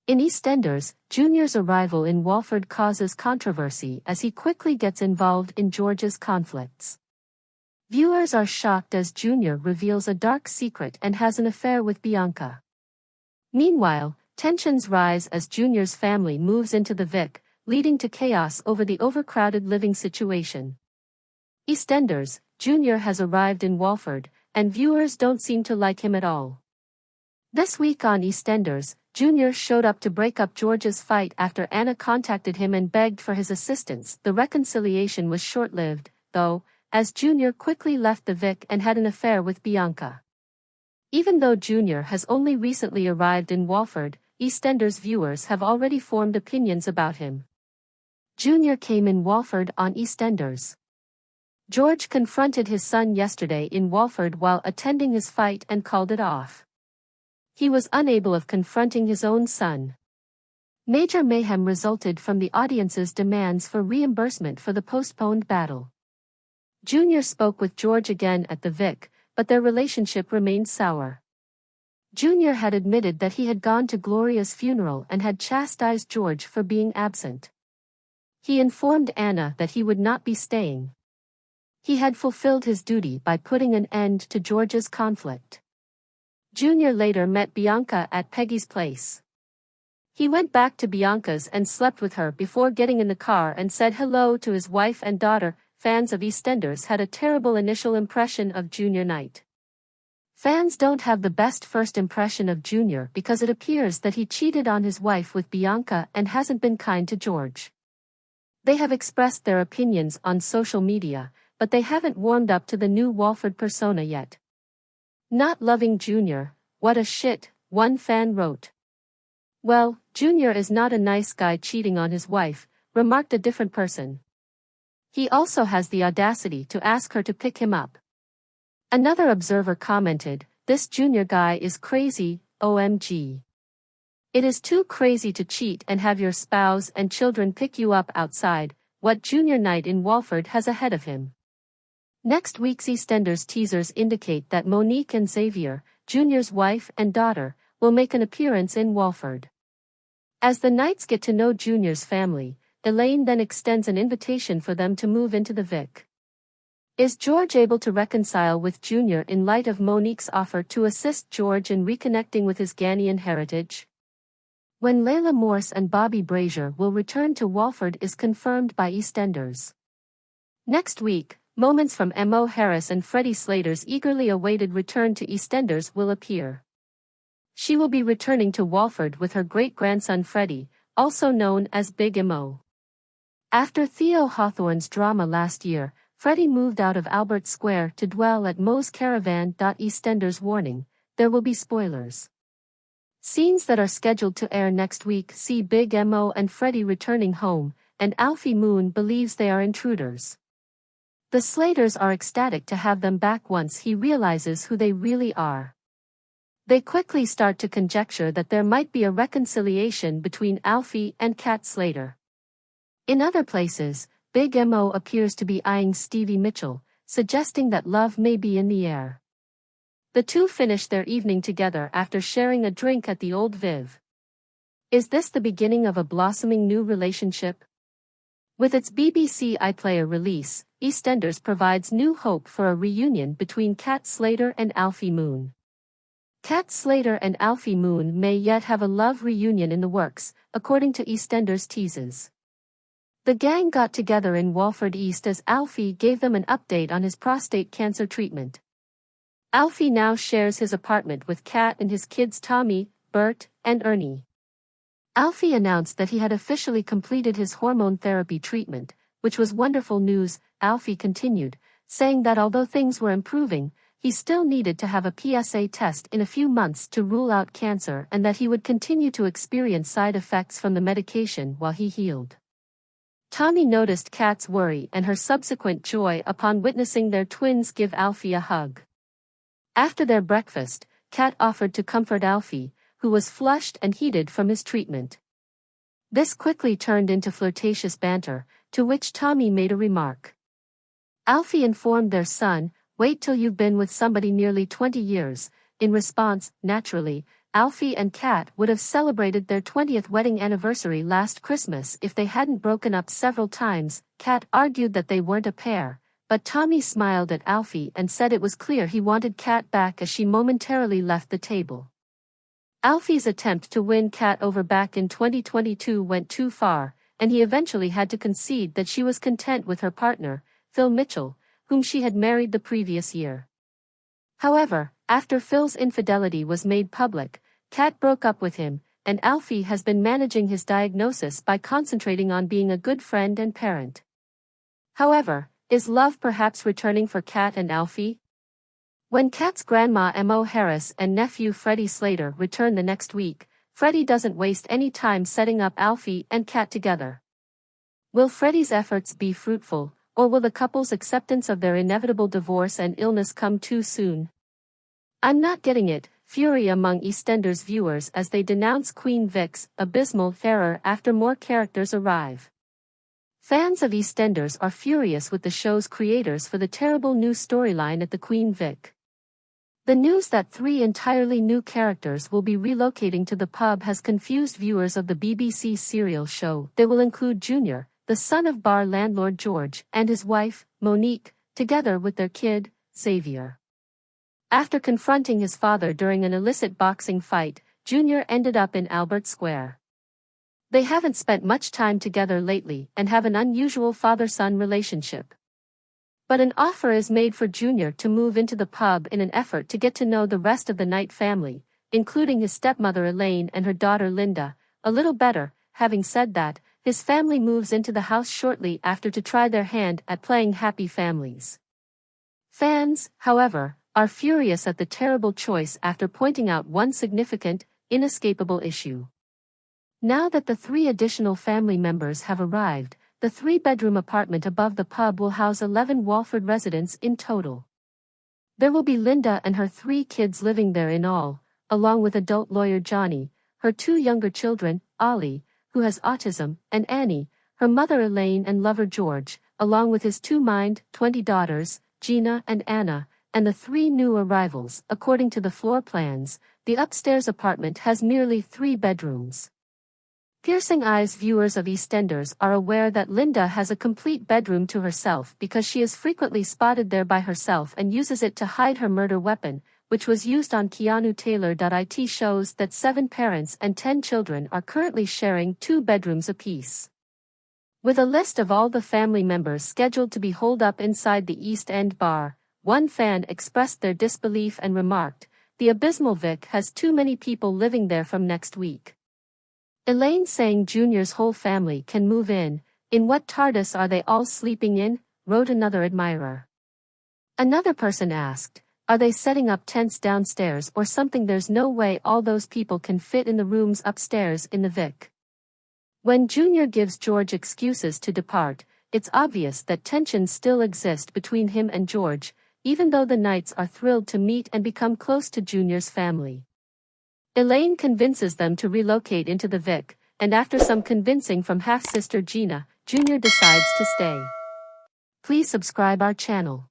In EastEnders, Junior's arrival in Walford causes controversy as he quickly gets involved in George's conflicts. Viewers are shocked as Junior reveals a dark secret and has an affair with Bianca. Meanwhile, tensions rise as Junior's family moves into the Vic, leading to chaos over the overcrowded living situation. EastEnders, Junior has arrived in Walford, and viewers don't seem to like him at all. This week on EastEnders, Junior showed up to break up George's fight after Anna contacted him and begged for his assistance. The reconciliation was short-lived, though, as Junior quickly left the Vic and had an affair with Bianca. Even though Junior has only recently arrived in Walford, EastEnders viewers have already formed opinions about him. Junior came in Walford on EastEnders. George confronted his son yesterday in Walford while attending his fight and called it off. He was unable of confronting his own son. Major mayhem resulted from the audience's demands for reimbursement for the postponed battle. Junior spoke with George again at the Vic, but their relationship remained sour. Junior had admitted that he had gone to Gloria's funeral and had chastised George for being absent. He informed Anna that he would not be staying. He had fulfilled his duty by putting an end to George's conflict. Junior later met Bianca at Peggy's place. He went back to Bianca's and slept with her before getting in the car and said hello to his wife and daughter. Fans of EastEnders had a terrible initial impression of Junior Knight. Fans don't have the best first impression of Junior because it appears that he cheated on his wife with Bianca and hasn't been kind to George. They have expressed their opinions on social media, but they haven't warmed up to the new Walford persona yet. Not loving Junior, what a shit, one fan wrote. Well, Junior is not a nice guy cheating on his wife, remarked a different person. He also has the audacity to ask her to pick him up. Another observer commented, this Junior guy is crazy, OMG. It is too crazy to cheat and have your spouse and children pick you up outside, what Junior Knight in Walford has ahead of him. Next week's EastEnders teasers indicate that Monique and Xavier, Junior's wife and daughter, will make an appearance in Walford. As the Knights get to know Junior's family, Elaine then extends an invitation for them to move into the Vic. Is George able to reconcile with Junior in light of Monique's offer to assist George in reconnecting with his Ghanaian heritage? When Laila Morse and Bobby Brazier will return to Walford is confirmed by EastEnders. Next week, moments from Mo Harris and Freddie Slater's eagerly awaited return to EastEnders will appear. She will be returning to Walford with her great-grandson Freddie, also known as Big Mo. After Theo Hawthorne's drama last year, Freddie moved out of Albert Square to dwell at Mo's caravan. EastEnders warning, there will be spoilers. Scenes that are scheduled to air next week see Big Mo and Freddie returning home, and Alfie Moon believes they are intruders. The Slaters are ecstatic to have them back once he realizes who they really are. They quickly start to conjecture that there might be a reconciliation between Alfie and Kat Slater. In other places, Big Mo appears to be eyeing Stevie Mitchell, suggesting that love may be in the air. The two finish their evening together after sharing a drink at the Old Viv. Is this the beginning of a blossoming new relationship? With its BBC iPlayer release, EastEnders provides new hope for a reunion between Kat Slater and Alfie Moon. Kat Slater and Alfie Moon may yet have a love reunion in the works, according to EastEnders teases. The gang got together in Walford East as Alfie gave them an update on his prostate cancer treatment. Alfie now shares his apartment with Kat and his kids Tommy, Bert, and Ernie. Alfie announced that he had officially completed his hormone therapy treatment, which was wonderful news. Alfie continued, saying that although things were improving, he still needed to have a PSA test in a few months to rule out cancer and that he would continue to experience side effects from the medication while he healed. Tommy noticed Kat's worry and her subsequent joy upon witnessing their twins give Alfie a hug. After their breakfast, Kat offered to comfort Alfie, who was flushed and heated from his treatment. This quickly turned into flirtatious banter, to which Tommy made a remark. Alfie informed their son, "Wait till you've been with somebody nearly 20 years." In response, naturally, Alfie and Kat would have celebrated their 20th wedding anniversary last Christmas if they hadn't broken up several times. Kat argued that they weren't a pair, but Tommy smiled at Alfie and said it was clear he wanted Kat back as she momentarily left the table. Alfie's attempt to win Kat over back in 2022 went too far, and he eventually had to concede that she was content with her partner, Phil Mitchell, whom she had married the previous year. However, after Phil's infidelity was made public, Kat broke up with him, and Alfie has been managing his diagnosis by concentrating on being a good friend and parent. However, is love perhaps returning for Kat and Alfie? When Kat's grandma Mo Harris and nephew Freddie Slater return the next week, Freddie doesn't waste any time setting up Alfie and Kat together. Will Freddie's efforts be fruitful, or will the couple's acceptance of their inevitable divorce and illness come too soon? I'm not getting it. Fury among EastEnders viewers as they denounce Queen Vic's abysmal error after more characters arrive. Fans of EastEnders are furious with the show's creators for the terrible new storyline at the Queen Vic. The news that 3 entirely new characters will be relocating to the pub has confused viewers of the BBC serial show. They will include Junior, the son of bar landlord George, and his wife, Monique, together with their kid, Xavier. After confronting his father during an illicit boxing fight, Junior ended up in Albert Square. They haven't spent much time together lately and have an unusual father-son relationship. But an offer is made for Junior to move into the pub in an effort to get to know the rest of the Knight family, including his stepmother Elaine and her daughter Linda, a little better. Having said that, his family moves into the house shortly after to try their hand at playing Happy Families. Fans, however, are furious at the terrible choice after pointing out one significant, inescapable issue. Now that the 3 additional family members have arrived, the 3-bedroom apartment above the pub will house 11 Walford residents in total. There will be Linda and her 3 kids living there in all, along with adult lawyer Johnny, her 2 younger children, Ollie, who has autism, and Annie, her mother Elaine and lover George, along with his 2 20 daughters, Gina and Anna, and the 3 new arrivals. According to the floor plans, the upstairs apartment has merely 3 bedrooms. Piercing eyes viewers of EastEnders are aware that Linda has a complete bedroom to herself because she is frequently spotted there by herself and uses it to hide her murder weapon, which was used on Keanu Taylor. It shows that 7 parents and 10 children are currently sharing 2 bedrooms apiece. With a list of all the family members scheduled to be holed up inside the East End bar, one fan expressed their disbelief and remarked, "The abysmal Vic has too many people living there from next week." Elaine saying Junior's whole family can move in what TARDIS are they all sleeping in, wrote another admirer. Another person asked, are they setting up tents downstairs or something? There's no way all those people can fit in the rooms upstairs in the Vic. When Junior gives George excuses to depart, it's obvious that tensions still exist between him and George, even though the Knights are thrilled to meet and become close to Junior's family. Elaine convinces them to relocate into the Vic, and after some convincing from half-sister Gina, Junior decides to stay. Please subscribe our channel.